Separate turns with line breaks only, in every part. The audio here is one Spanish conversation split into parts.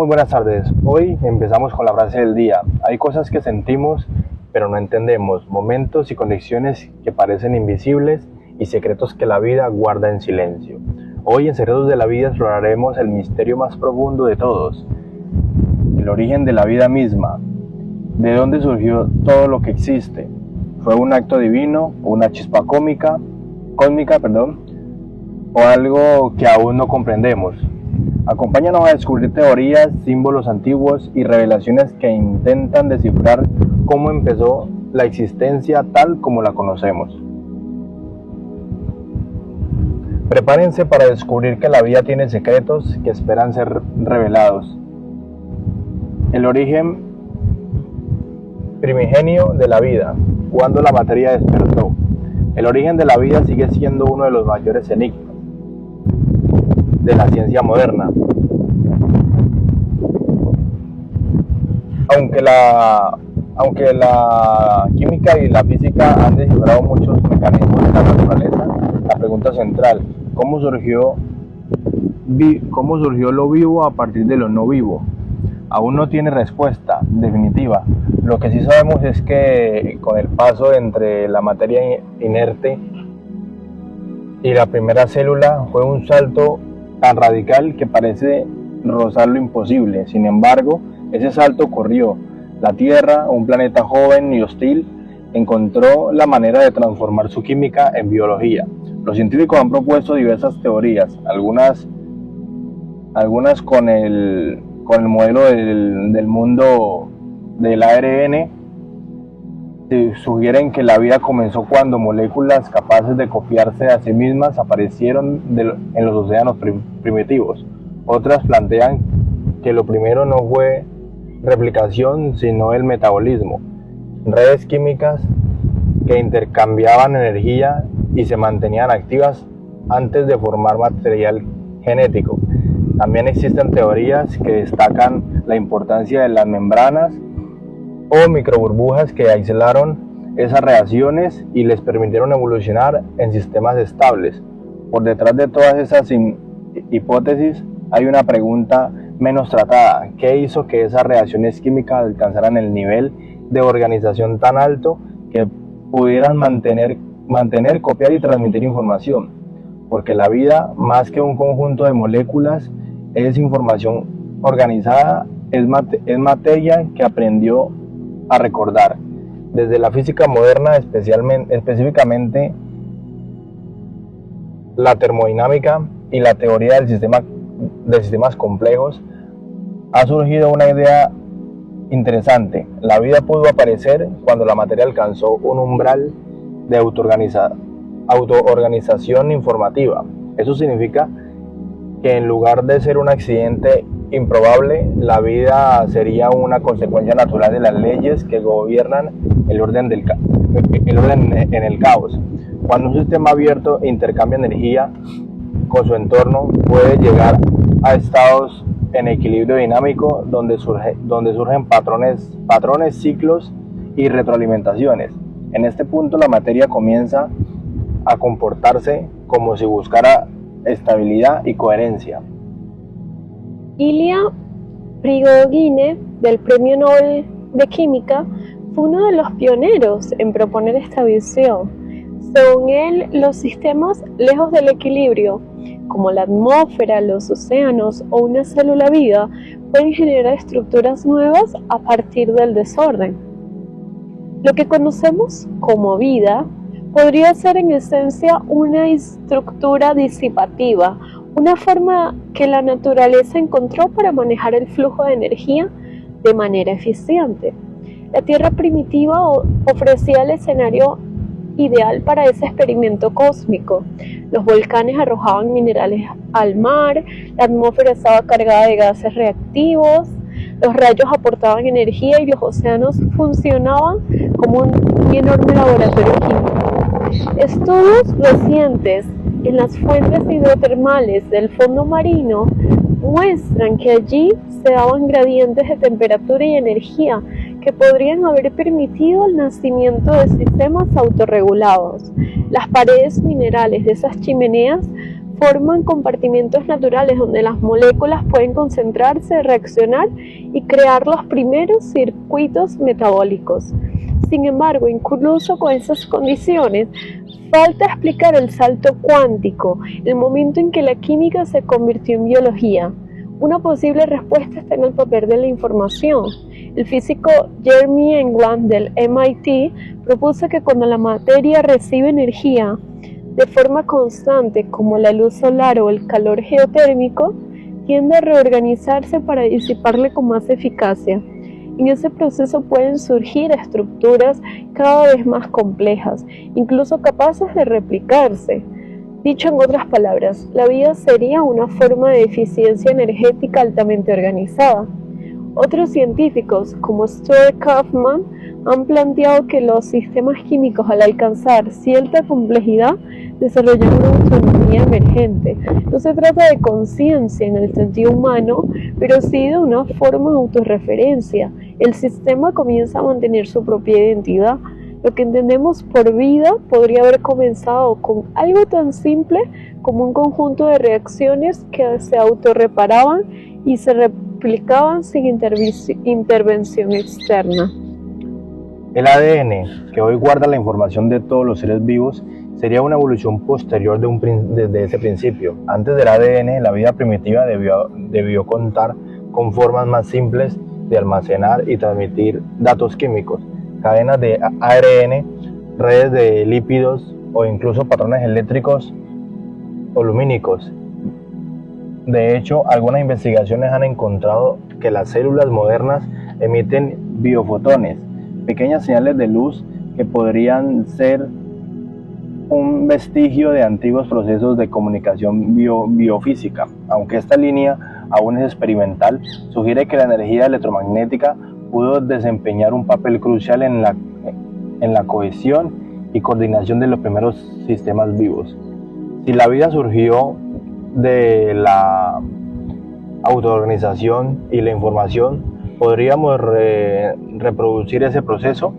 Muy buenas tardes. Hoy empezamos con la frase del día. Hay cosas que sentimos pero no entendemos, momentos y conexiones que parecen invisibles y secretos que la vida guarda en silencio. Hoy en Secretos de la Vida exploraremos el misterio más profundo de todos, el origen de la vida misma. ¿De dónde surgió todo lo que existe? ¿Fue un acto divino, una chispa cósmica, o algo que aún no comprendemos? Acompáñanos a descubrir teorías, símbolos antiguos y revelaciones que intentan descifrar cómo empezó la existencia tal como la conocemos. Prepárense para descubrir que la vida tiene secretos que esperan ser revelados. El origen primigenio de la vida, cuando la materia despertó. El origen de la vida sigue siendo uno de los mayores enigmas de la ciencia moderna. Aunque la química y la física han descifrado muchos mecanismos de la naturaleza, la pregunta central, ¿cómo surgió lo vivo a partir de lo no vivo? Aún no tiene respuesta definitiva. Lo que sí sabemos es que con el paso entre la materia inerte y la primera célula fue un salto tan radical que parece rozar lo imposible. Sin embargo, ese salto ocurrió. La Tierra, un planeta joven y hostil, encontró la manera de transformar su química en biología. Los científicos han propuesto diversas teorías, algunas con el modelo del mundo del ARN, sugieren que la vida comenzó cuando moléculas capaces de copiarse a sí mismas aparecieron en los océanos primitivos. Otras plantean que lo primero no fue replicación, sino el metabolismo, redes químicas que intercambiaban energía y se mantenían activas antes de formar material genético. También existen teorías que destacan la importancia de las membranas o microburbujas que aislaron esas reacciones y les permitieron evolucionar en sistemas estables. Por detrás de todas esas hipótesis hay una pregunta menos tratada: ¿qué hizo que esas reacciones químicas alcanzaran el nivel de organización tan alto que pudieran mantener, copiar y transmitir información? Porque la vida, más que un conjunto de moléculas, es información organizada, es materia que aprendió a recordar. Desde la física moderna, específicamente la termodinámica y la teoría de sistemas complejos, ha surgido una idea interesante. La vida pudo aparecer cuando la materia alcanzó un umbral de autoorganización informativa. Eso significa que en lugar de ser un accidente improbable, la vida sería una consecuencia natural de las leyes que gobiernan el orden en el caos. Cuando un sistema abierto intercambia energía con su entorno, puede llegar a estados en equilibrio dinámico donde surgen patrones, ciclos y retroalimentaciones. En este punto la materia comienza a comportarse como si buscara estabilidad y coherencia.
Ilya Prigogine, del Premio Nobel de Química, fue uno de los pioneros en proponer esta visión. Según él, los sistemas lejos del equilibrio, como la atmósfera, los océanos o una célula viva, pueden generar estructuras nuevas a partir del desorden. Lo que conocemos como vida podría ser en esencia una estructura disipativa, una forma que la naturaleza encontró para manejar el flujo de energía de manera eficiente. La Tierra primitiva ofrecía el escenario ideal para ese experimento cósmico. Los volcanes arrojaban minerales al mar, la atmósfera estaba cargada de gases reactivos, los rayos aportaban energía y los océanos funcionaban como un enorme laboratorio químico. Estudios recientes en las fuentes hidrotermales del fondo marino muestran que allí se daban gradientes de temperatura y energía que podrían haber permitido el nacimiento de sistemas autorregulados. Las paredes minerales de esas chimeneas forman compartimentos naturales donde las moléculas pueden concentrarse, reaccionar y crear los primeros circuitos metabólicos. Sin embargo, incluso con esas condiciones, falta explicar el salto cuántico, el momento en que la química se convirtió en biología. Una posible respuesta está en el papel de la información. El físico Jeremy England del MIT propuso que cuando la materia recibe energía de forma constante, como la luz solar o el calor geotérmico, tiende a reorganizarse para disiparle con más eficacia. En ese proceso pueden surgir estructuras cada vez más complejas, incluso capaces de replicarse. Dicho en otras palabras, la vida sería una forma de eficiencia energética altamente organizada. Otros científicos, como Stuart Kauffman, han planteado que los sistemas químicos, al alcanzar cierta complejidad, desarrollan una autonomía emergente. No se trata de conciencia en el sentido humano, pero sí de una forma de autorreferencia. El sistema comienza a mantener su propia identidad. Lo que entendemos por vida podría haber comenzado con algo tan simple como un conjunto de reacciones que se autorreparaban y se replicaban sin intervención externa.
El ADN, que hoy guarda la información de todos los seres vivos, sería una evolución posterior desde ese principio. Antes del ADN, la vida primitiva debió contar con formas más simples de almacenar y transmitir datos químicos, cadenas de ARN, redes de lípidos o incluso patrones eléctricos o lumínicos. De hecho, algunas investigaciones han encontrado que las células modernas emiten biofotones, pequeñas señales de luz que podrían ser un vestigio de antiguos procesos de comunicación biofísica. Aunque esta línea aún es experimental, sugiere que la energía electromagnética pudo desempeñar un papel crucial en la cohesión y coordinación de los primeros sistemas vivos. Si la vida surgió de la autoorganización y la información, podríamos reproducir ese proceso.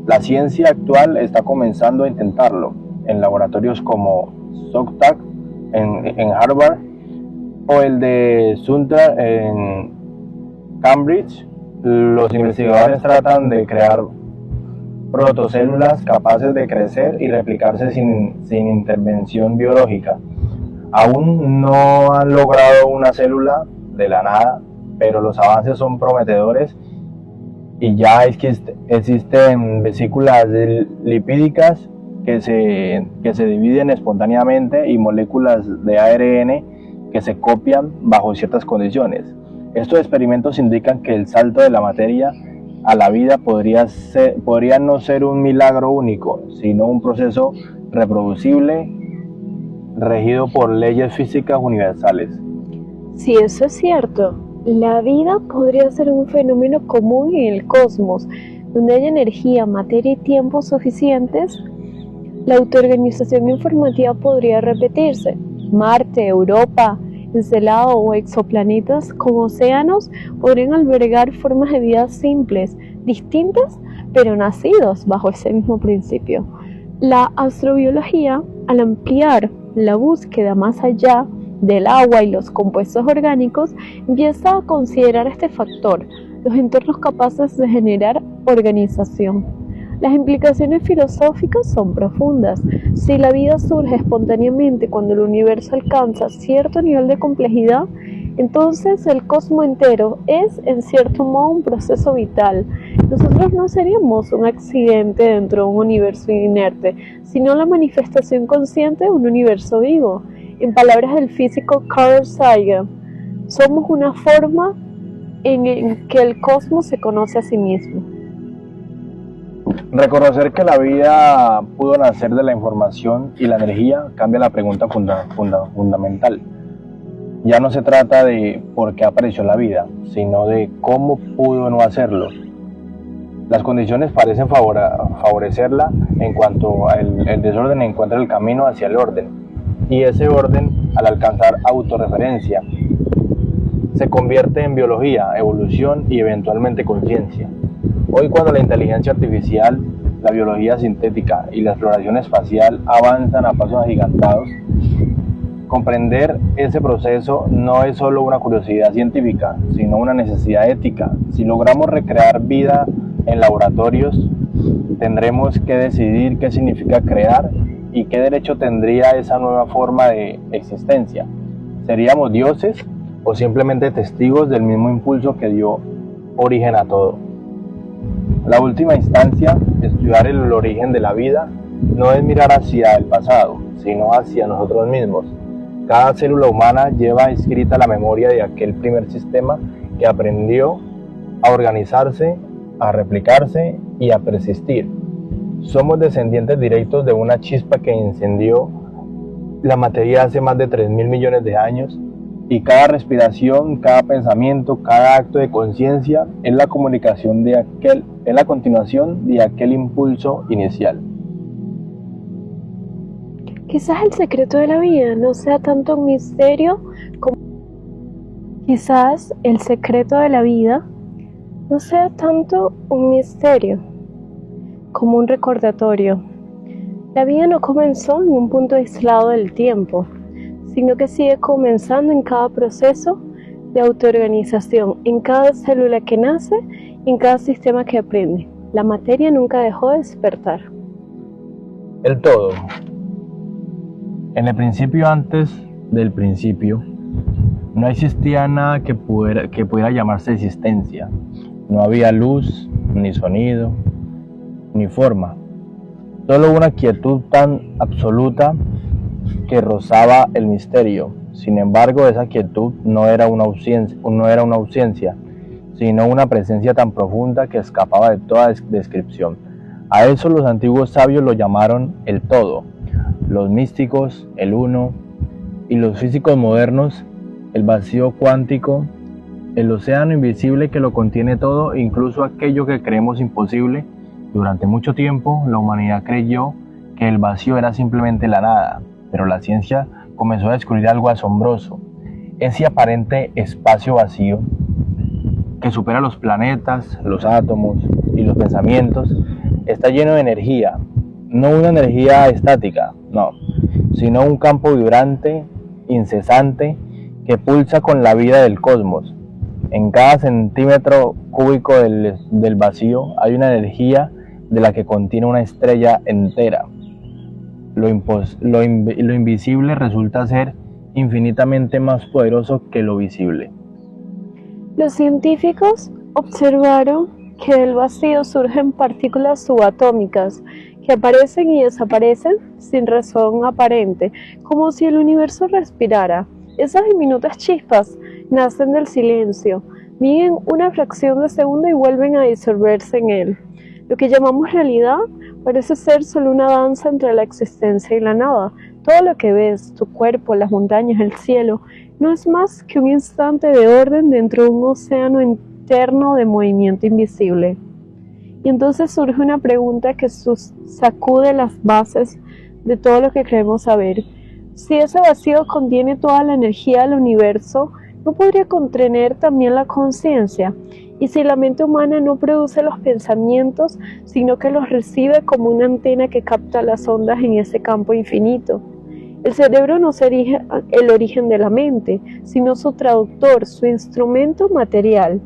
La ciencia actual está comenzando a intentarlo en laboratorios como SOCTAC en Harvard o el de Sundar en Cambridge. Los investigadores tratan de crear protocélulas capaces de crecer y replicarse sin intervención biológica. Aún no han logrado una célula de la nada, pero los avances son prometedores y ya existen vesículas lipídicas que se dividen espontáneamente y moléculas de ARN que se copian bajo ciertas condiciones. Estos experimentos indican que el salto de la materia a la vida podría no ser un milagro único, sino un proceso reproducible regido por leyes físicas universales.
Si eso es cierto, la vida podría ser un fenómeno común en el cosmos, donde haya energía, materia y tiempo suficientes. La autoorganización informativa podría repetirse. Marte, Europa, Encelado o exoplanetas con océanos podrían albergar formas de vida simples, distintas, pero nacidos bajo ese mismo principio. La astrobiología, al ampliar la búsqueda más allá del agua y los compuestos orgánicos, empieza a considerar este factor, los entornos capaces de generar organización. Las implicaciones filosóficas son profundas. Si la vida surge espontáneamente cuando el universo alcanza cierto nivel de complejidad, entonces el cosmos entero es, en cierto modo, un proceso vital. Nosotros no seríamos un accidente dentro de un universo inerte, sino la manifestación consciente de un universo vivo. En palabras del físico Carl Sagan, somos una forma en que el cosmos se conoce a sí mismo.
Reconocer que la vida pudo nacer de la información y la energía cambia la pregunta fundamental. Ya no se trata de por qué apareció la vida, sino de cómo pudo no hacerlo. Las condiciones parecen favorecerla en cuanto el desorden encuentra el camino hacia el orden, y ese orden, al alcanzar autorreferencia, se convierte en biología, evolución y eventualmente conciencia. Hoy, cuando la inteligencia artificial, la biología sintética y la exploración espacial avanzan a pasos agigantados, Comprender ese proceso no es solo una curiosidad científica, sino una necesidad ética. Si logramos recrear vida en laboratorios, tendremos que decidir qué significa crear y qué derecho tendría esa nueva forma de existencia. ¿Seríamos dioses o simplemente testigos del mismo impulso que dio origen a todo? La última instancia, estudiar el origen de la vida, no es mirar hacia el pasado, sino hacia nosotros mismos. Cada célula humana lleva escrita la memoria de aquel primer sistema que aprendió a organizarse, a replicarse y a persistir. Somos descendientes directos de una chispa que encendió la materia hace más de 3.000 millones de años, y cada respiración, cada pensamiento, cada acto de conciencia es la continuación de aquel impulso inicial.
Quizás el secreto de la vida no sea tanto un misterio como un recordatorio. La vida no comenzó en un punto aislado del tiempo, sino que sigue comenzando en cada proceso de autoorganización, en cada célula que nace, en cada sistema que aprende. La materia nunca dejó de despertar.
El todo. En el principio, antes del principio, no existía nada que pudiera llamarse existencia. No había luz, ni sonido, ni forma. Solo una quietud tan absoluta que rozaba el misterio. Sin embargo, esa quietud no era una ausencia, sino una presencia tan profunda que escapaba de toda descripción. A eso los antiguos sabios lo llamaron el todo, los místicos el uno, y los físicos modernos el vacío cuántico, el océano invisible que lo contiene todo, incluso aquello que creemos imposible. Durante mucho tiempo la humanidad creyó que el vacío era simplemente la nada, pero la ciencia comenzó a descubrir algo asombroso. Ese aparente espacio vacío que supera los planetas, los átomos y los pensamientos está lleno de energía, no una energía estática, no, sino un campo vibrante, incesante, que pulsa con la vida del cosmos. En cada centímetro cúbico del vacío hay una energía de la que contiene una estrella entera. Lo invisible resulta ser infinitamente más poderoso que lo visible.
Los científicos observaron que del vacío surgen partículas subatómicas que aparecen y desaparecen sin razón aparente, como si el universo respirara. Esas diminutas chispas nacen del silencio, miden una fracción de segundo y vuelven a disolverse en él. Lo que llamamos realidad parece ser solo una danza entre la existencia y la nada. Todo lo que ves, tu cuerpo, las montañas, el cielo, no es más que un instante de orden dentro de un océano interno de movimiento invisible. Y entonces surge una pregunta que sacude las bases de todo lo que creemos saber. Si ese vacío contiene toda la energía del universo, ¿no podría contener también la conciencia? Y si la mente humana no produce los pensamientos, sino que los recibe como una antena que capta las ondas en ese campo infinito. El cerebro no sería el origen de la mente, sino su traductor, su instrumento material.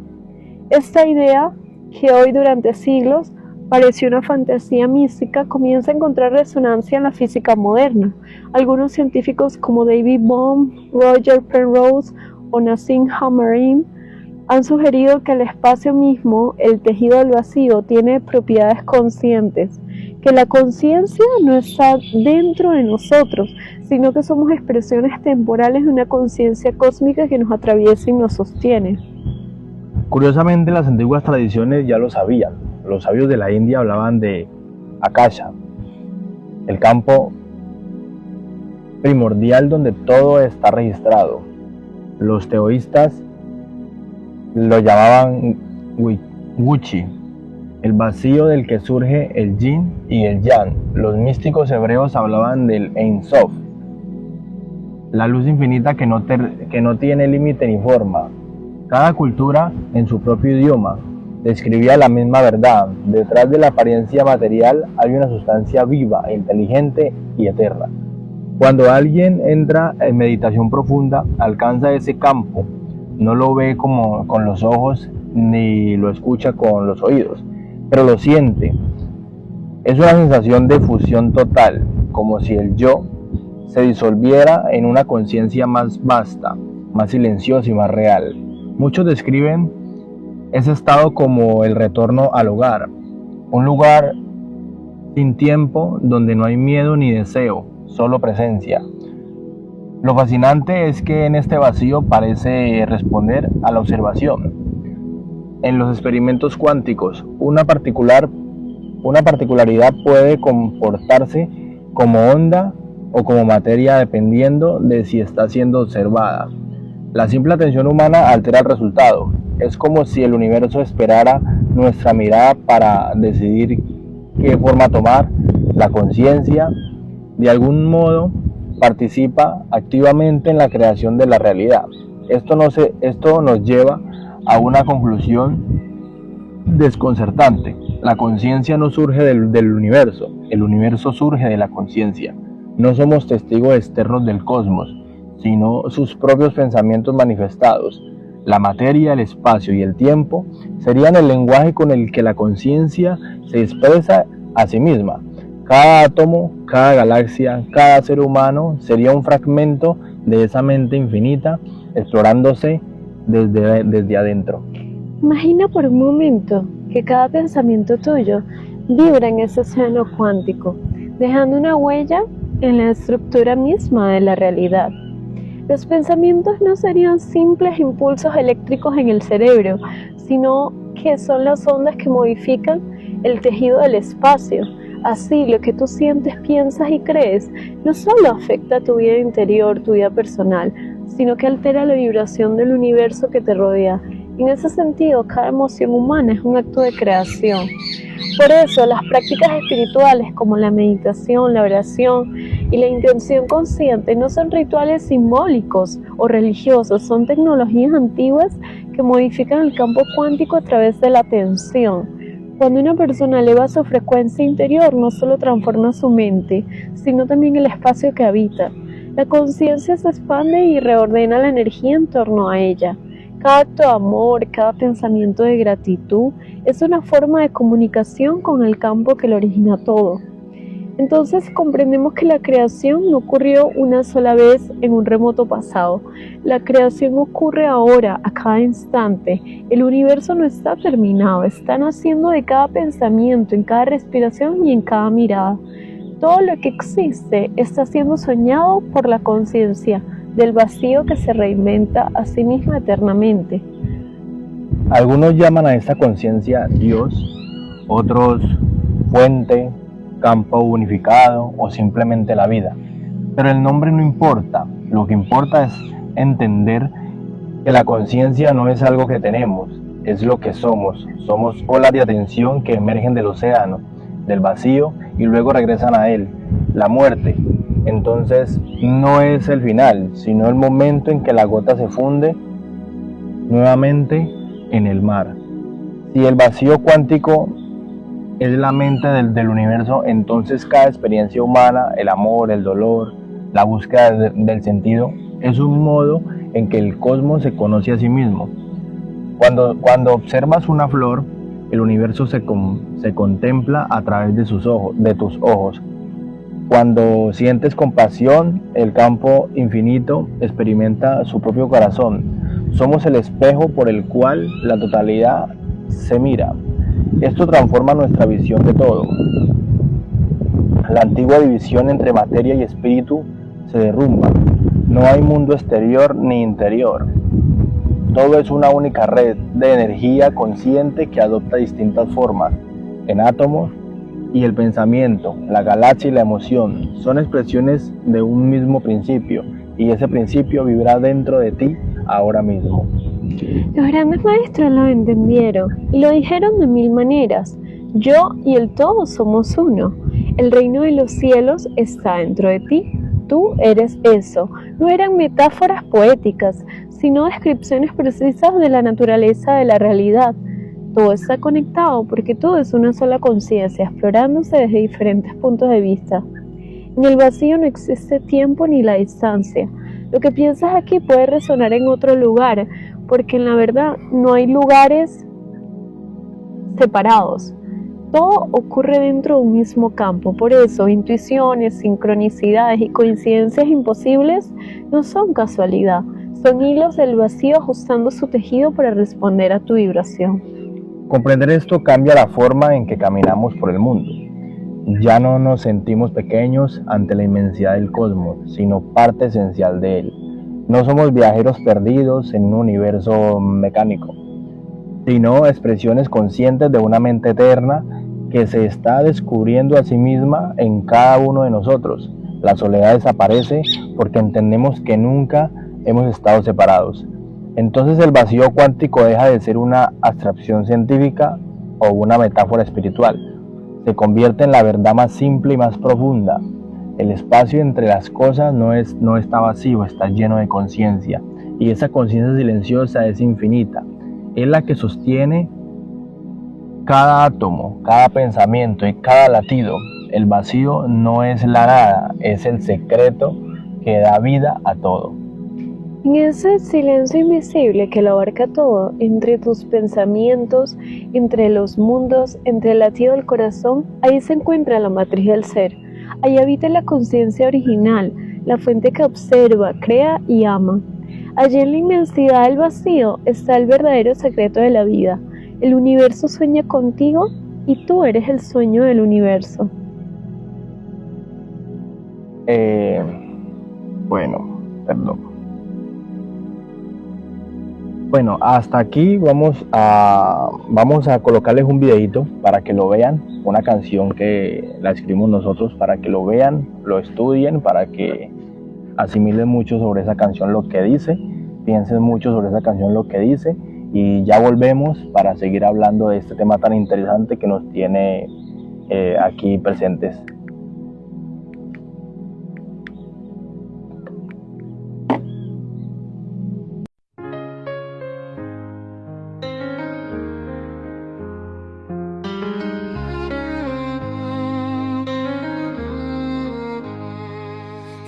Esta idea, que hoy durante siglos pareció una fantasía mística, comienza a encontrar resonancia en la física moderna. Algunos científicos como David Bohm, Roger Penrose o Nassim Haramein han sugerido que el espacio mismo, el tejido del vacío, tiene propiedades conscientes, que la conciencia no está dentro de nosotros, sino que somos expresiones temporales de una conciencia cósmica que nos atraviesa y nos sostiene.
Curiosamente, las antiguas tradiciones ya lo sabían. Los sabios de la India hablaban de Akasha, el campo primordial donde todo está registrado. Los teístas lo llamaban Wuchi, el vacío del que surge el yin y el yang. Los místicos hebreos hablaban del Ein Sof, la luz infinita que no tiene límite ni forma. Cada cultura, en su propio idioma, describía la misma verdad. Detrás de la apariencia material hay una sustancia viva, inteligente y eterna. Cuando alguien entra en meditación profunda, alcanza ese campo, no lo ve como con los ojos ni lo escucha con los oídos, pero lo siente. Es una sensación de fusión total, como si el yo se disolviera en una conciencia más vasta, más silenciosa y más real. Muchos describen ese estado como el retorno al hogar, un lugar sin tiempo donde no hay miedo ni deseo, solo presencia. Lo fascinante es que en este vacío parece responder a la observación. En los experimentos cuánticos, una particularidad puede comportarse como onda o como materia dependiendo de si está siendo observada. La simple atención humana altera el resultado. Es como si el universo esperara nuestra mirada para decidir qué forma tomar. La conciencia, de algún modo, participa activamente en la creación de la realidad. Esto nos lleva a una conclusión desconcertante. La conciencia no surge del universo, el universo surge de la conciencia. No somos testigos externos del cosmos, sino sus propios pensamientos manifestados. La materia, el espacio y el tiempo serían el lenguaje con el que la conciencia se expresa a sí misma. Cada átomo, cada galaxia, cada ser humano sería un fragmento de esa mente infinita explorándose desde adentro.
Imagina por un momento que cada pensamiento tuyo vibra en ese océano cuántico, dejando una huella en la estructura misma de la realidad. Los pensamientos no serían simples impulsos eléctricos en el cerebro, sino que son las ondas que modifican el tejido del espacio. Así, lo que tú sientes, piensas y crees no solo afecta a tu vida interior, tu vida personal, sino que altera la vibración del universo que te rodea. En ese sentido, cada emoción humana es un acto de creación. Por eso, las prácticas espirituales como la meditación, la oración y la intención consciente no son rituales simbólicos o religiosos, son tecnologías antiguas que modifican el campo cuántico a través de la atención. Cuando una persona eleva su frecuencia interior, no solo transforma su mente, sino también el espacio que habita. La conciencia se expande y reordena la energía en torno a ella. Cada acto de amor, cada pensamiento de gratitud es una forma de comunicación con el campo que lo origina todo. Entonces comprendemos que la creación no ocurrió una sola vez en un remoto pasado. La creación ocurre ahora, a cada instante. El universo no está terminado, está naciendo de cada pensamiento, en cada respiración y en cada mirada. Todo lo que existe está siendo soñado por la conciencia del vacío que se reinventa a sí misma eternamente.
Algunos llaman a esta conciencia Dios, otros fuente, campo unificado o simplemente la vida. Pero el nombre no importa, lo que importa es entender que la conciencia no es algo que tenemos, es lo que somos. Somos olas de atención que emergen del océano, del vacío y luego regresan a él. La muerte, entonces, no es el final, sino el momento en que la gota se funde nuevamente en el mar. Si el vacío cuántico es la mente del universo, entonces cada experiencia humana, el amor, el dolor, la búsqueda del sentido, es un modo en que el cosmos se conoce a sí mismo. Cuando observas una flor, el universo se contempla a través de tus ojos. Cuando sientes compasión, el campo infinito experimenta su propio corazón. Somos el espejo por el cual la totalidad se mira. Esto transforma nuestra visión de todo. La antigua división entre materia y espíritu se derrumba. No hay mundo exterior ni interior. Todo es una única red de energía consciente que adopta distintas formas. En átomos y el pensamiento, la galaxia y la emoción son expresiones de un mismo principio, y ese principio vibra dentro de ti ahora mismo.
Los grandes maestros lo entendieron y lo dijeron de mil maneras. Yo y el todo somos uno. El reino de los cielos está dentro de ti. Tú eres eso. No eran metáforas poéticas, sino descripciones precisas de la naturaleza de la realidad. Todo está conectado porque todo es una sola conciencia, explorándose desde diferentes puntos de vista. En el vacío no existe tiempo ni la distancia. Lo que piensas aquí puede resonar en otro lugar, porque en la verdad no hay lugares separados. Todo ocurre dentro de un mismo campo. Por eso, intuiciones, sincronicidades y coincidencias imposibles no son casualidad. Son hilos del vacío ajustando su tejido para responder a tu vibración.
Comprender esto cambia la forma en que caminamos por el mundo. Ya no nos sentimos pequeños ante la inmensidad del cosmos, sino parte esencial de él. No somos viajeros perdidos en un universo mecánico, sino expresiones conscientes de una mente eterna que se está descubriendo a sí misma en cada uno de nosotros. La soledad desaparece porque entendemos que nunca hemos estado separados. Entonces el vacío cuántico deja de ser una abstracción científica o una metáfora espiritual. Se convierte en la verdad más simple y más profunda. El espacio entre las cosas no está vacío, está lleno de conciencia. Y esa conciencia silenciosa es infinita. Es la que sostiene cada átomo, cada pensamiento y cada latido. El vacío no es la nada, es el secreto que da vida a todo.
En ese silencio invisible que lo abarca todo, entre tus pensamientos, entre los mundos, entre el latido del corazón, ahí se encuentra la matriz del ser. Ahí habita la conciencia original, la fuente que observa, crea y ama. Allí en la inmensidad del vacío está el verdadero secreto de la vida. El universo sueña contigo y tú eres el sueño del universo.
Bueno, hasta aquí vamos a colocarles un videito para que lo vean, una canción que la escribimos nosotros para que lo vean, lo estudien, para que asimilen mucho sobre esa canción lo que dice, piensen mucho sobre esa canción lo que dice y ya volvemos para seguir hablando de este tema tan interesante que nos tiene aquí presentes.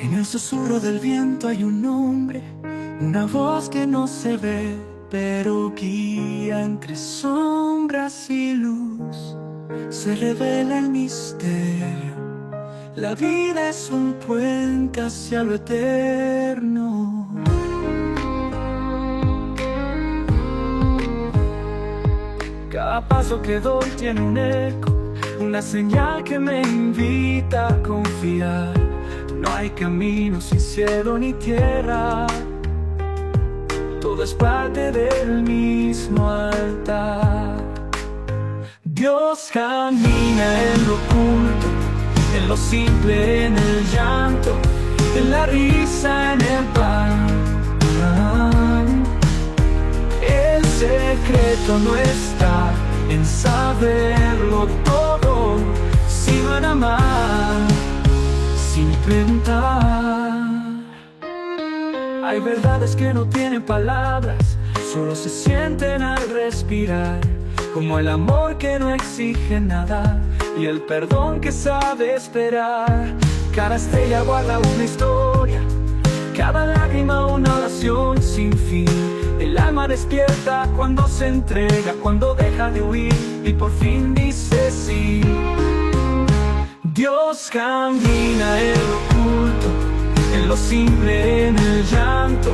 En el susurro del viento hay un nombre, una voz que no se ve, pero guía entre sombras y luz. Se revela el misterio. La vida es un puente hacia lo eterno. Cada paso que doy tiene un eco, una señal que me invita a confiar. No hay camino sin cielo ni tierra, todo es parte del mismo altar. Dios camina en lo oculto, en lo simple, en el llanto, en la risa, en el pan. El secreto no está en saberlo todo, sino en amar sin preguntar. Hay verdades que no tienen palabras, solo se sienten al respirar, como el amor que no exige nada y el perdón que sabe esperar. Cada estrella guarda una historia, cada lágrima una oración sin fin. El alma despierta cuando se entrega, cuando deja de huir y por fin dice sí. Dios camina en lo oculto, en lo simple, en el llanto,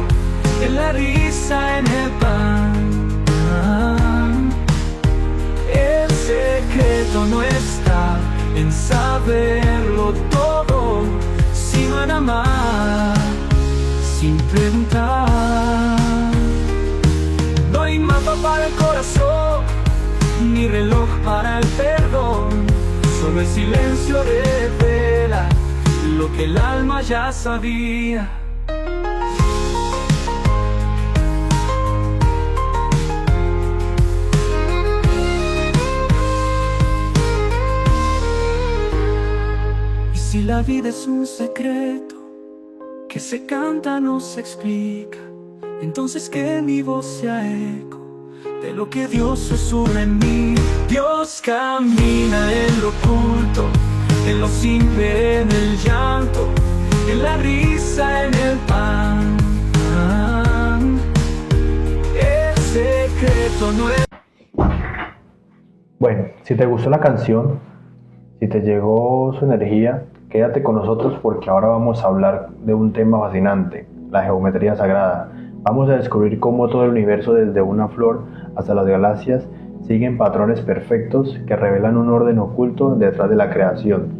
en la risa, en el pan. El secreto no está en saberlo todo, sino en amar sin preguntar. No hay mapa para el corazón, ni reloj para el perdón. Solo el silencio revela lo que el alma ya sabía. Y si la vida es un secreto que se canta, no se explica, entonces que mi voz sea eco de lo que Dios susurra en mí. Dios camina en lo oculto, en lo simple, en el llanto, y la risa en el pan. El secreto no es...
Bueno, si te gustó la canción, si te llegó su energía, quédate con nosotros porque ahora vamos a hablar de un tema fascinante, la geometría sagrada. Vamos a descubrir cómo todo el universo, desde una flor hasta las galaxias, siguen patrones perfectos que revelan un orden oculto detrás de la creación.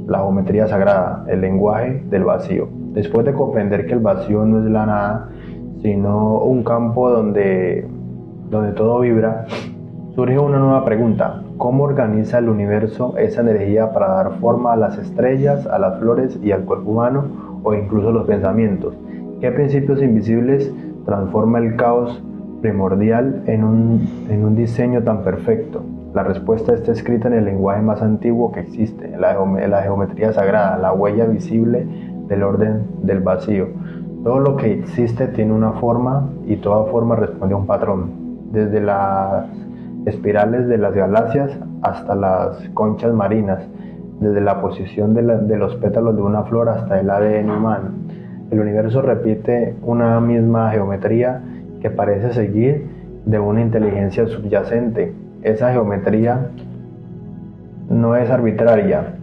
La geometría sagrada, el lenguaje del vacío. Después de comprender que el vacío no es la nada, sino un campo donde todo vibra, surge una nueva pregunta: ¿cómo organiza el universo esa energía para dar forma a las estrellas, a las flores y al cuerpo humano, o incluso los pensamientos? ¿Qué principios invisibles transforma el caos primordial en un diseño tan perfecto? La respuesta está escrita en el lenguaje más antiguo que existe, la geometría sagrada, la huella visible del orden del vacío. Todo lo que existe tiene una forma y toda forma responde a un patrón, desde las espirales de las galaxias hasta las conchas marinas, desde la posición de los pétalos de una flor hasta el ADN humano. El universo repite una misma geometría que parece seguir de una inteligencia subyacente. Esa geometría no es arbitraria,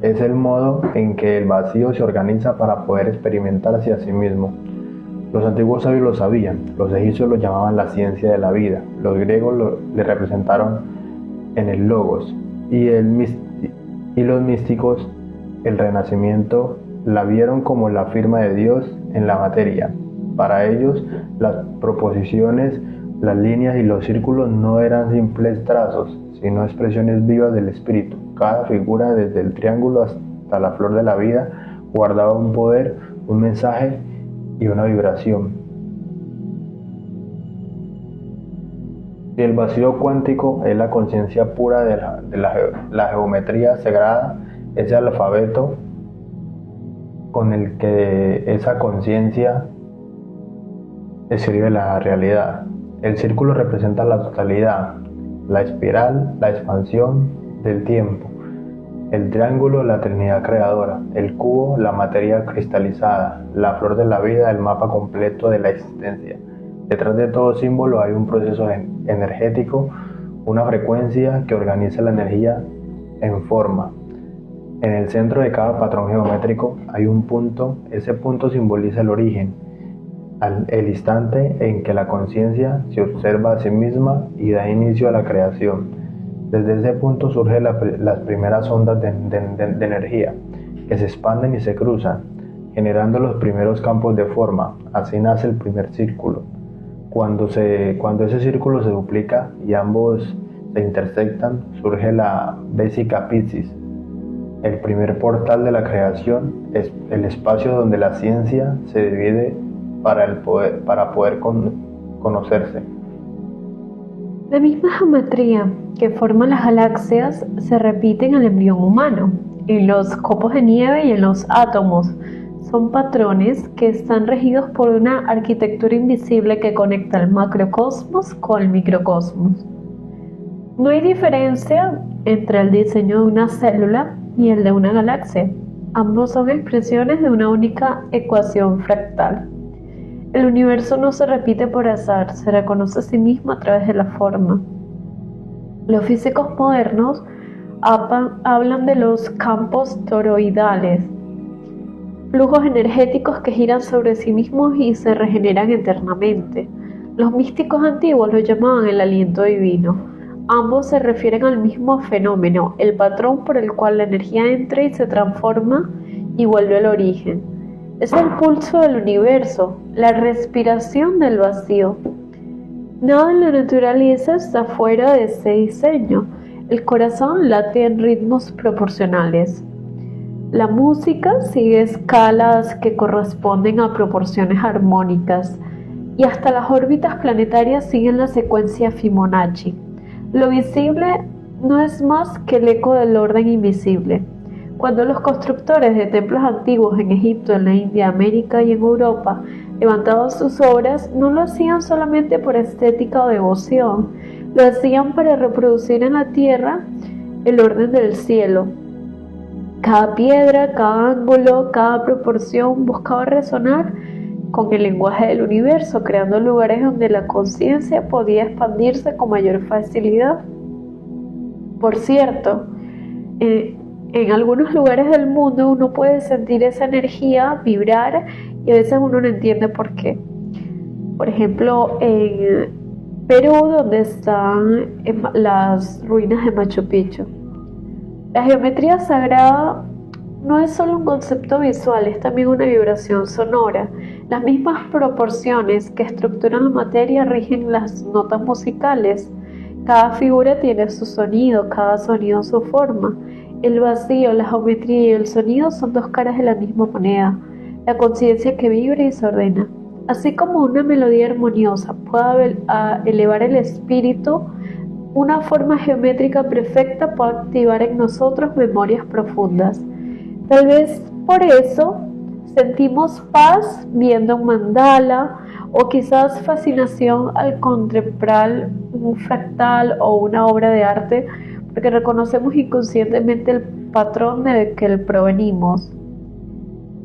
es el modo en que el vacío se organiza para poder experimentarse a sí mismo. Los antiguos sabios lo sabían, los egipcios lo llamaban la ciencia de la vida, los griegos le representaron en el logos, y los místicos, el renacimiento, la vieron como la firma de Dios en la materia. Para ellos, las proposiciones, las líneas y los círculos no eran simples trazos, sino expresiones vivas del espíritu. Cada figura, desde el triángulo hasta la flor de la vida, guardaba un poder, un mensaje y una vibración. Si el vacío cuántico es la conciencia pura de la geometría sagrada, ese alfabeto con el que esa conciencia escribe la realidad. El círculo representa la totalidad, la espiral, la expansión del tiempo. El triángulo, la Trinidad creadora. El cubo, la materia cristalizada. La flor de la vida, el mapa completo de la existencia. Detrás de todo símbolo hay un proceso energético, una frecuencia que organiza la energía en forma. En el centro de cada patrón geométrico hay un punto. Ese punto simboliza el origen, el instante en que la conciencia se observa a sí misma y da inicio a la creación. Desde ese punto surgen las primeras ondas de energía, que se expanden y se cruzan, generando los primeros campos de forma. Así nace el primer círculo. Cuando ese círculo se duplica y ambos se intersectan, surge la Vesica Piscis, el primer portal de la creación, es el espacio donde la ciencia se divide para poder conocerse.
La misma geometría que forma las galaxias se repite en el embrión humano, en los copos de nieve y en los átomos. Son patrones que están regidos por una arquitectura invisible que conecta el macrocosmos con el microcosmos. No hay diferencia entre el diseño de una célula y el de una galaxia. Ambos son expresiones de una única ecuación fractal. El universo no se repite por azar, se reconoce a sí mismo a través de la forma. Los físicos modernos hablan de los campos toroidales, flujos energéticos que giran sobre sí mismos y se regeneran eternamente. Los místicos antiguos lo llamaban el aliento divino. Ambos se refieren al mismo fenómeno, el patrón por el cual la energía entra y se transforma y vuelve al origen. Es el pulso del universo, la respiración del vacío. Nada en la naturaleza está fuera de ese diseño. El corazón late en ritmos proporcionales. La música sigue escalas que corresponden a proporciones armónicas, y hasta las órbitas planetarias siguen la secuencia Fibonacci. Lo visible no es más que el eco del orden invisible. Cuando los constructores de templos antiguos en Egipto, en la India, América y en Europa levantaban sus obras, no lo hacían solamente por estética o devoción, lo hacían para reproducir en la tierra el orden del cielo. Cada piedra, cada ángulo, cada proporción buscaba resonar con el lenguaje del universo, creando lugares donde la conciencia podía expandirse con mayor facilidad. Por cierto, en algunos lugares del mundo uno puede sentir esa energía vibrar y a veces uno no entiende por qué. Por ejemplo, en Perú, donde están las ruinas de Machu Picchu. La geometría sagrada no es solo un concepto visual, es también una vibración sonora. Las mismas proporciones que estructuran la materia rigen las notas musicales. Cada figura tiene su sonido, cada sonido su forma. El vacío, la geometría y el sonido son dos caras de la misma moneda. La conciencia que vibra y se ordena. Así como una melodía armoniosa puede elevar el espíritu, una forma geométrica perfecta puede activar en nosotros memorias profundas. Tal vez por eso sentimos paz viendo un mandala o quizás fascinación al contemplar un fractal o una obra de arte, porque reconocemos inconscientemente el patrón del que provenimos.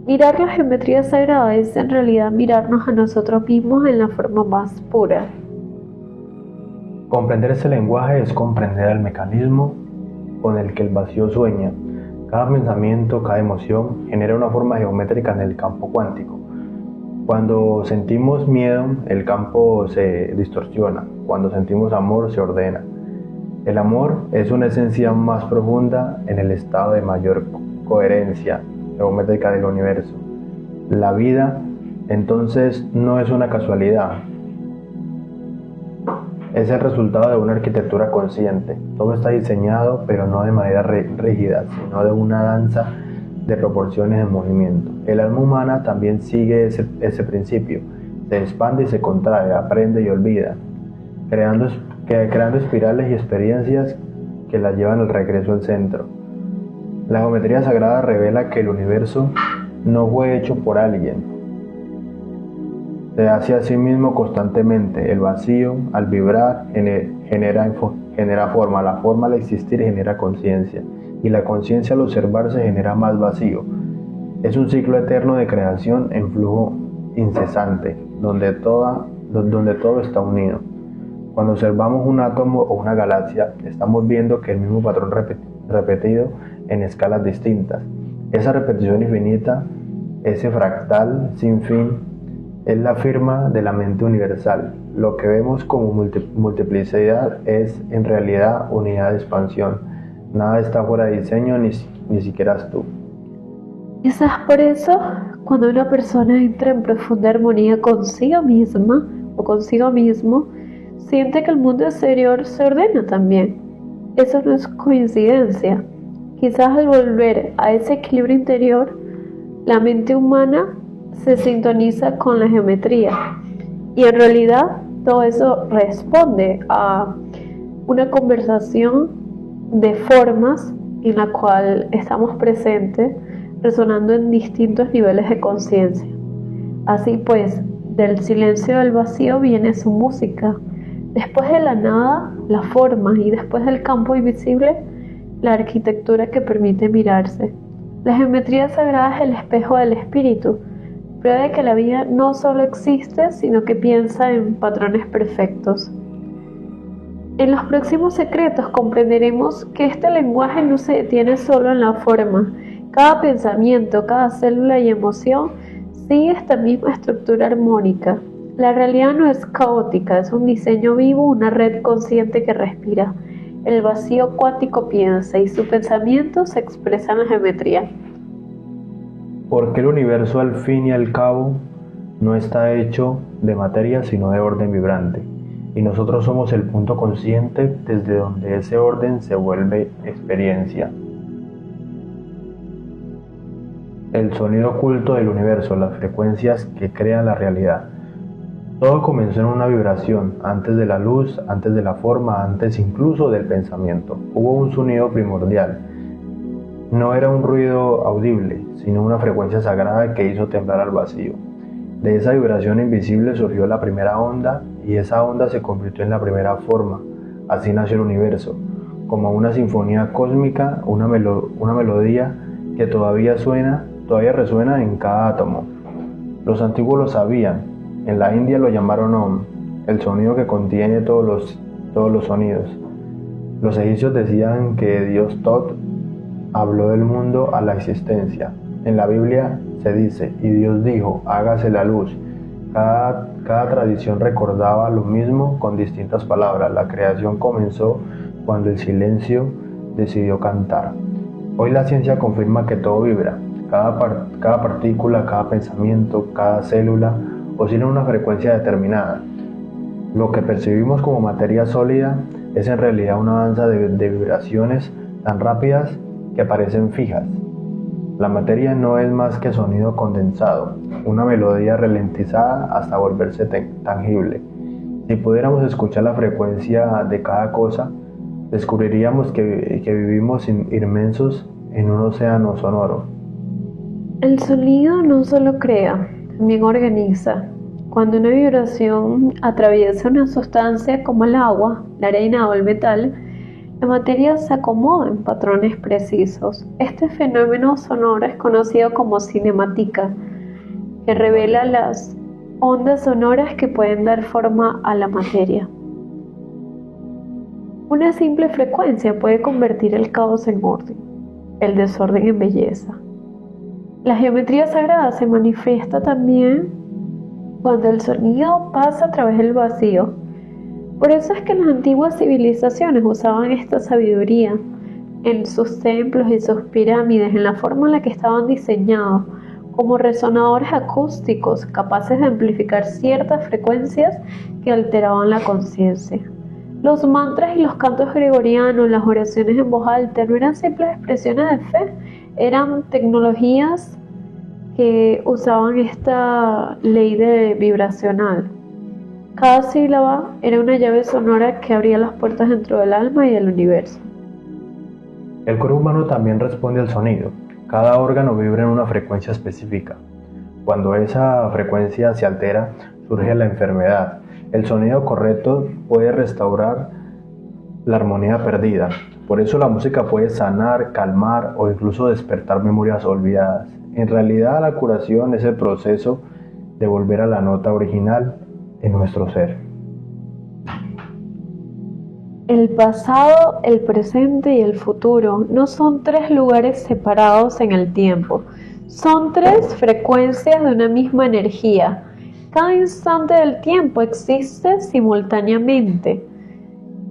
Mirar la geometría sagrada es en realidad mirarnos a nosotros mismos en la forma más pura.
Comprender ese lenguaje es comprender el mecanismo con el que el vacío sueña. Cada pensamiento, cada emoción genera una forma geométrica en el campo cuántico. Cuando sentimos miedo, el campo se distorsiona. Cuando sentimos amor, se ordena. El amor es una esencia más profunda en el estado de mayor coherencia geométrica del universo. La vida, entonces, no es una casualidad. Es el resultado de una arquitectura consciente. Todo está diseñado, pero no de manera rígida, sino de una danza de proporciones en movimiento. El alma humana también sigue ese principio. Se expande y se contrae, aprende y olvida, creando espirales y experiencias que la llevan al regreso al centro. La geometría sagrada revela que el universo no fue hecho por alguien. Se hace a sí mismo constantemente. El vacío, al vibrar, genera forma. La forma al existir genera conciencia. Y la conciencia al observarse genera más vacío. Es un ciclo eterno de creación en flujo incesante, donde todo está unido. Cuando observamos un átomo o una galaxia, estamos viendo que el mismo patrón repetido en escalas distintas. Esa repetición infinita, ese fractal sin fin, es la firma de la mente universal. Lo que vemos como multiplicidad es en realidad unidad de expansión. Nada está fuera de diseño, ni siquiera tú.
Quizás por eso, cuando una persona entra en profunda armonía consigo misma o consigo mismo, siente que el mundo exterior se ordena también. Eso no es coincidencia. Quizás al volver a ese equilibrio interior, la mente humana se sintoniza con la geometría. Y en realidad todo eso responde a una conversación de formas en la cual estamos presentes, resonando en distintos niveles de conciencia. Así pues, del silencio del vacío viene su música. Después de la nada, la forma, y después del campo invisible, la arquitectura que permite mirarse. La geometría sagrada es el espejo del espíritu, prueba de que la vida no solo existe, sino que piensa en patrones perfectos. En los próximos secretos comprenderemos que este lenguaje no se detiene solo en la forma. Cada pensamiento, cada célula y emoción sigue esta misma estructura armónica. La realidad no es caótica, es un diseño vivo, una red consciente que respira. El vacío cuántico piensa y su pensamiento se expresa en la geometría.
Porque el universo, al fin y al cabo, no está hecho de materia, sino de orden vibrante. Y nosotros somos el punto consciente desde donde ese orden se vuelve experiencia. El sonido oculto del universo, las frecuencias que crean la realidad. Todo comenzó en una vibración, antes de la luz, antes de la forma, antes incluso del pensamiento. Hubo un sonido primordial. No era un ruido audible, sino una frecuencia sagrada que hizo temblar al vacío. De esa vibración invisible surgió la primera onda, y esa onda se convirtió en la primera forma. Así nació el universo, como una sinfonía cósmica, una melodía que todavía resuena en cada átomo. Los antiguos lo sabían. En la India lo llamaron Om, el sonido que contiene todos los sonidos. Los egipcios decían que Dios Tot habló del mundo a la existencia. En la Biblia se dice, y Dios dijo, hágase la luz. Cada tradición recordaba lo mismo con distintas palabras. La creación comenzó cuando el silencio decidió cantar. Hoy la ciencia confirma que todo vibra. Cada partícula, cada pensamiento, cada célula oscila en una frecuencia determinada. Lo que percibimos como materia sólida es en realidad una danza de vibraciones tan rápidas que parecen fijas. La materia no es más que sonido condensado, una melodía ralentizada hasta volverse tangible. Si pudiéramos escuchar la frecuencia de cada cosa, descubriríamos que vivimos inmersos en un océano sonoro.
El sonido no solo crea, también organiza. Cuando una vibración atraviesa una sustancia como el agua, la arena o el metal, la materia se acomoda en patrones precisos. Este fenómeno sonoro es conocido como cinemática, que revela las ondas sonoras que pueden dar forma a la materia. Una simple frecuencia puede convertir el caos en orden, el desorden en belleza. La geometría sagrada se manifiesta también cuando el sonido pasa a través del vacío. Por eso es que las antiguas civilizaciones usaban esta sabiduría en sus templos y sus pirámides, en la forma en la que estaban diseñados, como resonadores acústicos capaces de amplificar ciertas frecuencias que alteraban la conciencia. Los mantras y los cantos gregorianos, las oraciones en voz alta, no eran simples expresiones de fe, eran tecnologías que usaban esta ley vibracional. Cada sílaba era una llave sonora que abría las puertas dentro del alma y del universo.
El cuerpo humano también responde al sonido. Cada órgano vibra en una frecuencia específica. Cuando esa frecuencia se altera, surge la enfermedad. El sonido correcto puede restaurar la armonía perdida. Por eso la música puede sanar, calmar o incluso despertar memorias olvidadas. En realidad, la curación es el proceso de volver a la nota original en nuestro ser.
El pasado, el presente y el futuro no son tres lugares separados en el tiempo. Son tres frecuencias de una misma energía. Cada instante del tiempo existe simultáneamente,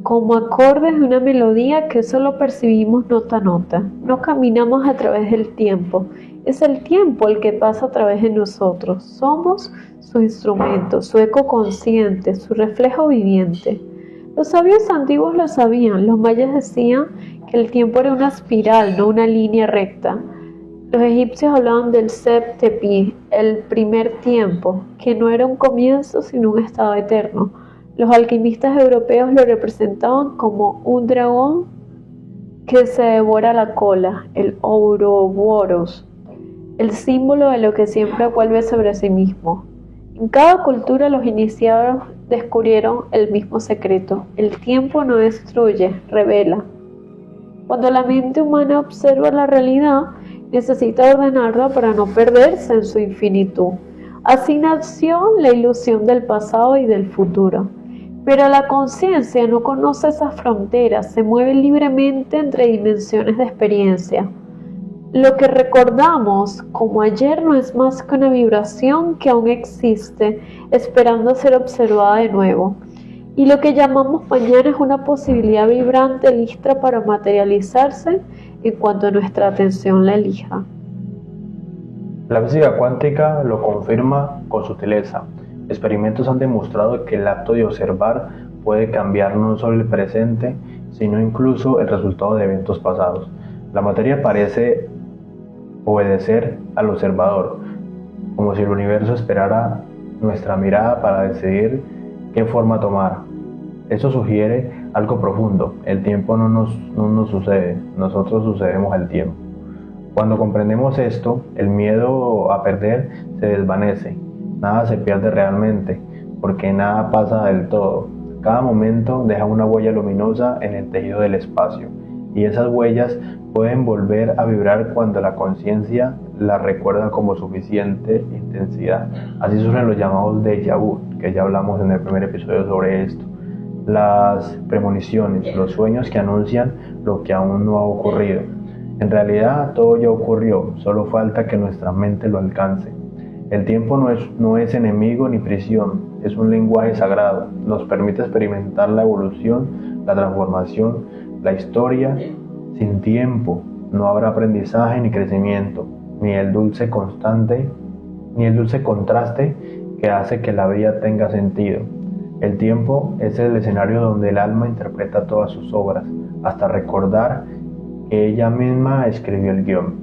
como acordes de una melodía que solo percibimos nota a nota. No caminamos a través del tiempo. Es el tiempo el que pasa a través de nosotros. Somos su instrumento, su eco consciente, su reflejo viviente. Los sabios antiguos lo sabían. Los mayas decían que el tiempo era una espiral, no una línea recta. Los egipcios hablaban del Sep-Tepi, el primer tiempo, que no era un comienzo sino un estado eterno. Los alquimistas europeos lo representaban como un dragón que se devora la cola, el Ouroboros, el símbolo de lo que siempre vuelve sobre sí mismo. En cada cultura los iniciados descubrieron el mismo secreto: el tiempo no destruye, revela. Cuando la mente humana observa la realidad, necesita ordenarla para no perderse en su infinitud. Así nació la ilusión del pasado y del futuro. Pero la conciencia no conoce esas fronteras, se mueve libremente entre dimensiones de experiencia. Lo que recordamos como ayer no es más que una vibración que aún existe, esperando ser observada de nuevo. Y lo que llamamos mañana es una posibilidad vibrante lista para materializarse en cuanto nuestra atención la elija.
La física cuántica lo confirma con sutileza. Experimentos han demostrado que el acto de observar puede cambiar no solo el presente, sino incluso el resultado de eventos pasados. La materia parece obedecer al observador, como si el universo esperara nuestra mirada para decidir qué forma tomar. Eso sugiere algo profundo. El tiempo no nos sucede, nosotros sucedemos al tiempo. Cuando comprendemos esto, el miedo a perder se desvanece. Nada se pierde realmente, porque nada pasa del todo. Cada momento deja una huella luminosa en el tejido del espacio, y esas huellas pueden volver a vibrar cuando la conciencia la recuerda como suficiente intensidad. Así surgen los llamados déjà vu, que ya hablamos en el primer episodio sobre esto. Las premoniciones, los sueños que anuncian lo que aún no ha ocurrido. En realidad todo ya ocurrió, solo falta que nuestra mente lo alcance. El tiempo no es enemigo ni prisión, es un lenguaje sagrado. Nos permite experimentar la evolución, la transformación, la historia. Sin tiempo no habrá aprendizaje ni crecimiento, ni el dulce contraste que hace que la vida tenga sentido. El tiempo es el escenario donde el alma interpreta todas sus obras, hasta recordar que ella misma escribió el guión.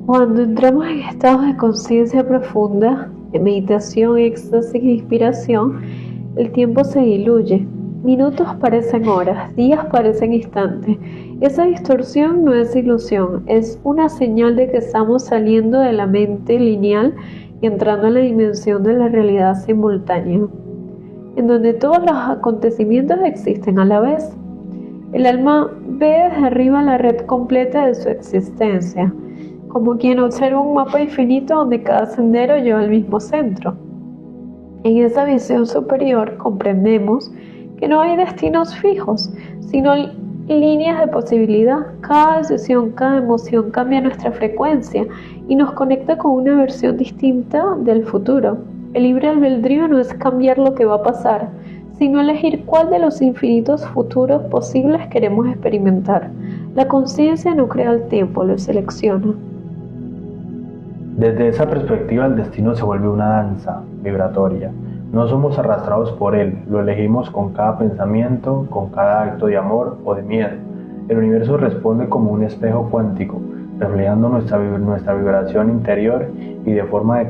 Cuando entramos en estados de conciencia profunda, de meditación, éxtasis e inspiración, el tiempo se diluye. Minutos parecen horas, días parecen instantes. Esa distorsión no es ilusión, es una señal de que estamos saliendo de la mente lineal y entrando en la dimensión de la realidad simultánea, en donde todos los acontecimientos existen a la vez. El alma ve desde arriba la red completa de su existencia, como quien observa un mapa infinito donde cada sendero lleva al mismo centro. En esa visión superior comprendemos que no hay destinos fijos, sino líneas de posibilidad. Cada decisión, cada emoción cambia nuestra frecuencia y nos conecta con una versión distinta del futuro. El libre albedrío no es cambiar lo que va a pasar, sino elegir cuál de los infinitos futuros posibles queremos experimentar. La conciencia no crea el tiempo, lo selecciona.
Desde esa perspectiva, el destino se vuelve una danza vibratoria. No somos arrastrados por él, lo elegimos con cada pensamiento, con cada acto de amor o de miedo. El universo responde como un espejo cuántico, reflejando nuestra vibración interior y de forma de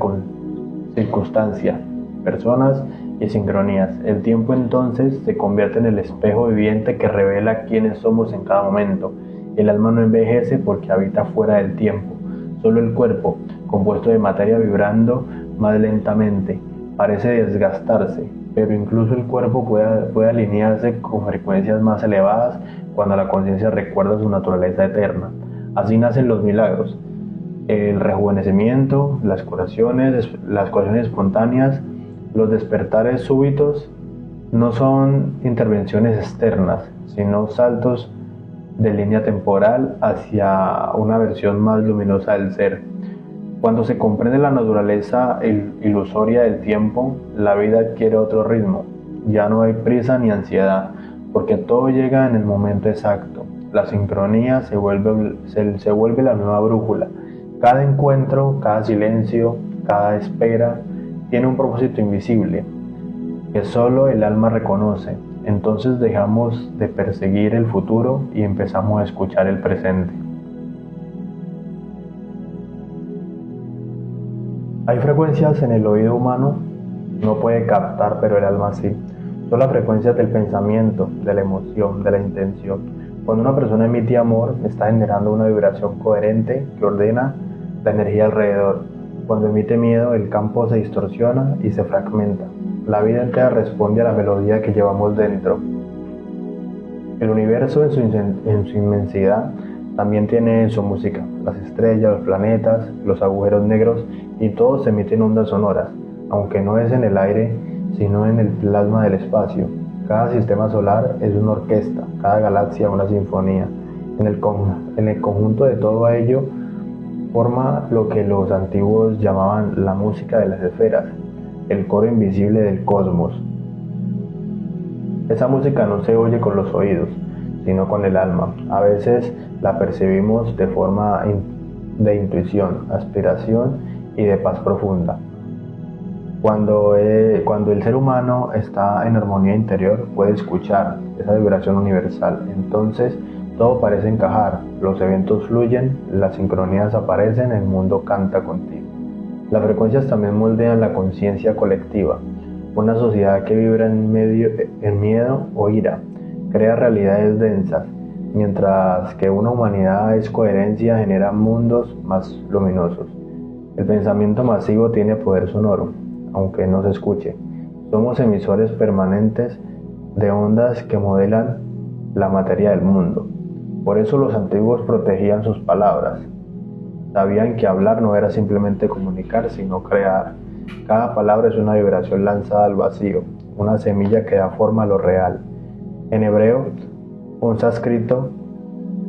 circunstancias, personas y sincronías. El tiempo entonces se convierte en el espejo viviente que revela quiénes somos en cada momento. El alma no envejece porque habita fuera del tiempo. Solo el cuerpo, compuesto de materia vibrando más lentamente, parece desgastarse, pero incluso el cuerpo puede alinearse con frecuencias más elevadas cuando la conciencia recuerda su naturaleza eterna. Así nacen los milagros, el rejuvenecimiento, las curaciones espontáneas, los despertares súbitos. No son intervenciones externas, sino saltos de línea temporal hacia una versión más luminosa del ser. Cuando se comprende la naturaleza ilusoria del tiempo, la vida adquiere otro ritmo. Ya no hay prisa ni ansiedad, porque todo llega en el momento exacto. La sincronía se vuelve la nueva brújula. Cada encuentro, cada silencio, cada espera tiene un propósito invisible que solo el alma reconoce. Entonces dejamos de perseguir el futuro y empezamos a escuchar el presente. Hay frecuencias en el oído humano, no puede captar, pero el alma sí. Son las frecuencias del pensamiento, de la emoción, de la intención. Cuando una persona emite amor, está generando una vibración coherente que ordena la energía alrededor. Cuando emite miedo, el campo se distorsiona y se fragmenta. La vida entera responde a la melodía que llevamos dentro. El universo en su inmensidad también tiene su música. Las estrellas, los planetas, los agujeros negros y todos emiten ondas sonoras, aunque no es en el aire, sino en el plasma del espacio. Cada sistema solar es una orquesta, cada galaxia una sinfonía. En el conjunto de todo ello forma lo que los antiguos llamaban la música de las esferas, el coro invisible del cosmos. Esa música no se oye con los oídos, sino con el alma. A veces la percibimos de forma de intuición, aspiración y de paz profunda. Cuando el ser humano está en armonía interior, puede escuchar esa vibración universal. Entonces todo parece encajar, los eventos fluyen, las sincronías aparecen, el mundo canta contigo. Las frecuencias también moldean la conciencia colectiva. Una sociedad que vibra en miedo o ira crea realidades densas, mientras que una humanidad es coherencia, genera mundos más luminosos. El pensamiento masivo tiene poder sonoro, aunque no se escuche. Somos emisores permanentes de ondas que modelan la materia del mundo. Por eso los antiguos protegían sus palabras. Sabían que hablar no era simplemente comunicar, sino crear. Cada palabra es una vibración lanzada al vacío, una semilla que da forma a lo real. En hebreo, en sánscrito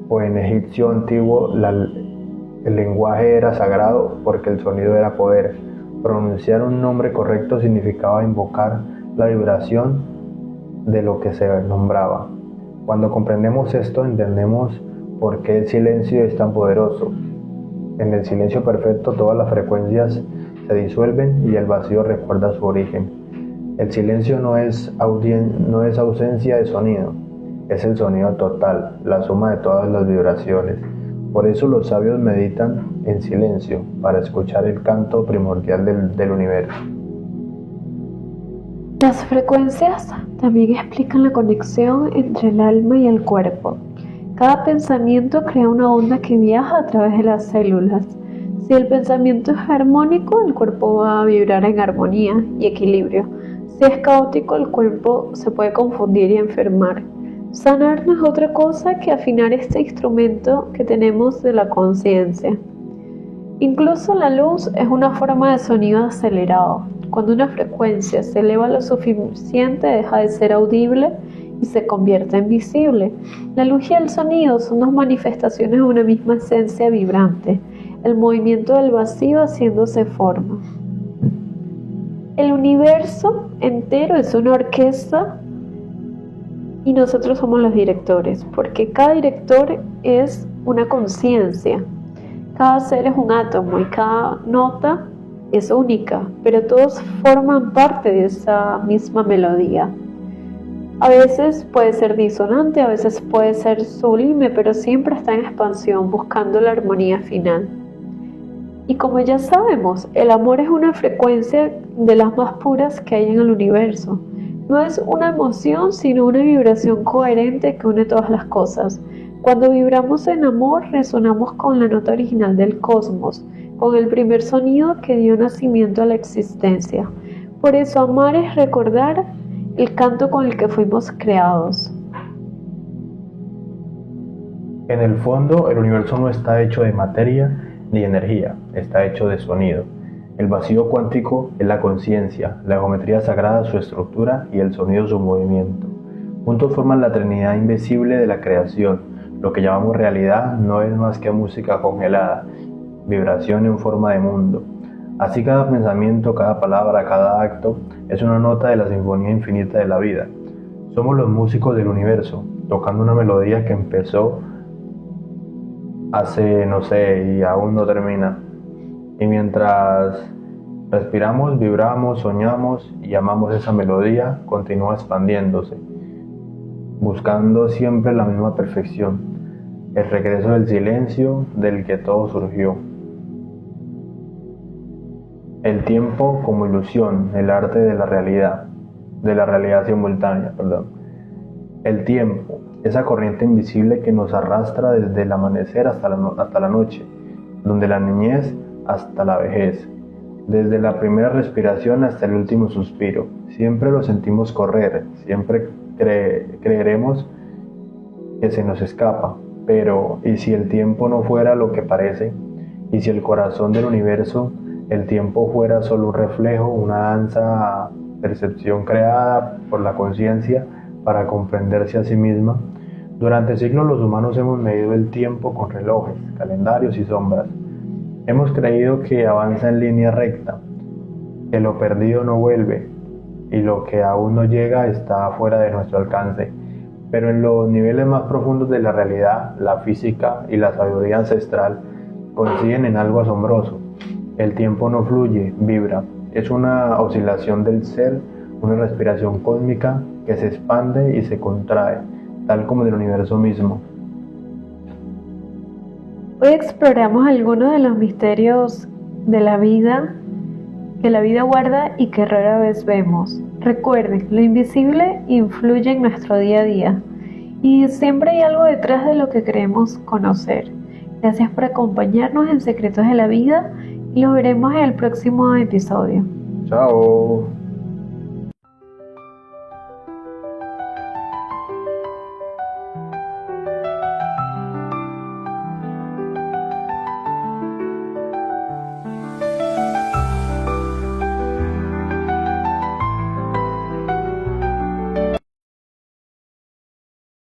o en egipcio antiguo, el lenguaje era sagrado porque el sonido era poder. Pronunciar un nombre correcto significaba invocar la vibración de lo que se nombraba. Cuando comprendemos esto, entendemos por qué el silencio es tan poderoso. En el silencio perfecto todas las frecuencias se disuelven y el vacío recuerda su origen. El silencio no es ausencia de sonido, es el sonido total, la suma de todas las vibraciones. Por eso los sabios meditan en silencio, para escuchar el canto primordial del universo.
Las frecuencias también explican la conexión entre el alma y el cuerpo. Cada pensamiento crea una onda que viaja a través de las células. Si el pensamiento es armónico, el cuerpo va a vibrar en armonía y equilibrio. Si es caótico, el cuerpo se puede confundir y enfermar. Sanar no es otra cosa que afinar este instrumento que tenemos de la conciencia. Incluso la luz es una forma de sonido acelerado. Cuando una frecuencia se eleva lo suficiente, deja de ser audible y se convierte en visible. La luz y el sonido son dos manifestaciones de una misma esencia vibrante, el movimiento del vacío haciéndose forma. El universo entero es una orquesta y nosotros somos los directores, porque cada director es una conciencia. Cada ser es un átomo y cada nota es única, pero todos forman parte de esa misma melodía. A veces puede ser disonante, a veces puede ser sublime, pero siempre está en expansión, buscando la armonía final. Y como ya sabemos, el amor es una frecuencia de las más puras que hay en el universo. No es una emoción, sino una vibración coherente que une todas las cosas. Cuando vibramos en amor, resonamos con la nota original del cosmos, con el primer sonido que dio nacimiento a la existencia. Por eso amar es recordar el canto con el que fuimos creados.
En el fondo, el universo no está hecho de materia ni energía, está hecho de sonido. El vacío cuántico es la conciencia, la geometría sagrada su estructura y el sonido su movimiento. Juntos forman la trinidad invisible de la creación. Lo que llamamos realidad no es más que música congelada, vibración en forma de mundo. Así cada pensamiento, cada palabra, cada acto es una nota de la sinfonía infinita de la vida. Somos los músicos del universo, tocando una melodía que empezó hace, y aún no termina. Y mientras respiramos, vibramos, soñamos y amamos esa melodía, continúa expandiéndose, buscando siempre la misma perfección, el regreso del silencio del que todo surgió. El tiempo como ilusión, el arte de la realidad simultánea, El tiempo, esa corriente invisible que nos arrastra desde el amanecer hasta la noche, donde la niñez hasta la vejez, desde la primera respiración hasta el último suspiro. Siempre lo sentimos correr, siempre creeremos que se nos escapa, pero ¿y si el tiempo no fuera lo que parece? ¿Y si el corazón del universo, el tiempo fuera solo un reflejo, una danza, percepción creada por la conciencia para comprenderse a sí misma? Durante siglos los humanos hemos medido el tiempo con relojes, calendarios y sombras. Hemos creído que avanza en línea recta, que lo perdido no vuelve y lo que aún no llega está fuera de nuestro alcance. Pero en los niveles más profundos de la realidad, la física y la sabiduría ancestral coinciden en algo asombroso. El tiempo no fluye, vibra. Es una oscilación del ser, una respiración cósmica que se expande y se contrae, tal como el universo mismo.
Hoy exploramos algunos de los misterios de la vida que la vida guarda y que rara vez vemos. Recuerden, lo invisible influye en nuestro día a día y siempre hay algo detrás de lo que creemos conocer. Gracias por acompañarnos en Secretos de la Vida y los veremos en el próximo episodio.
Chao.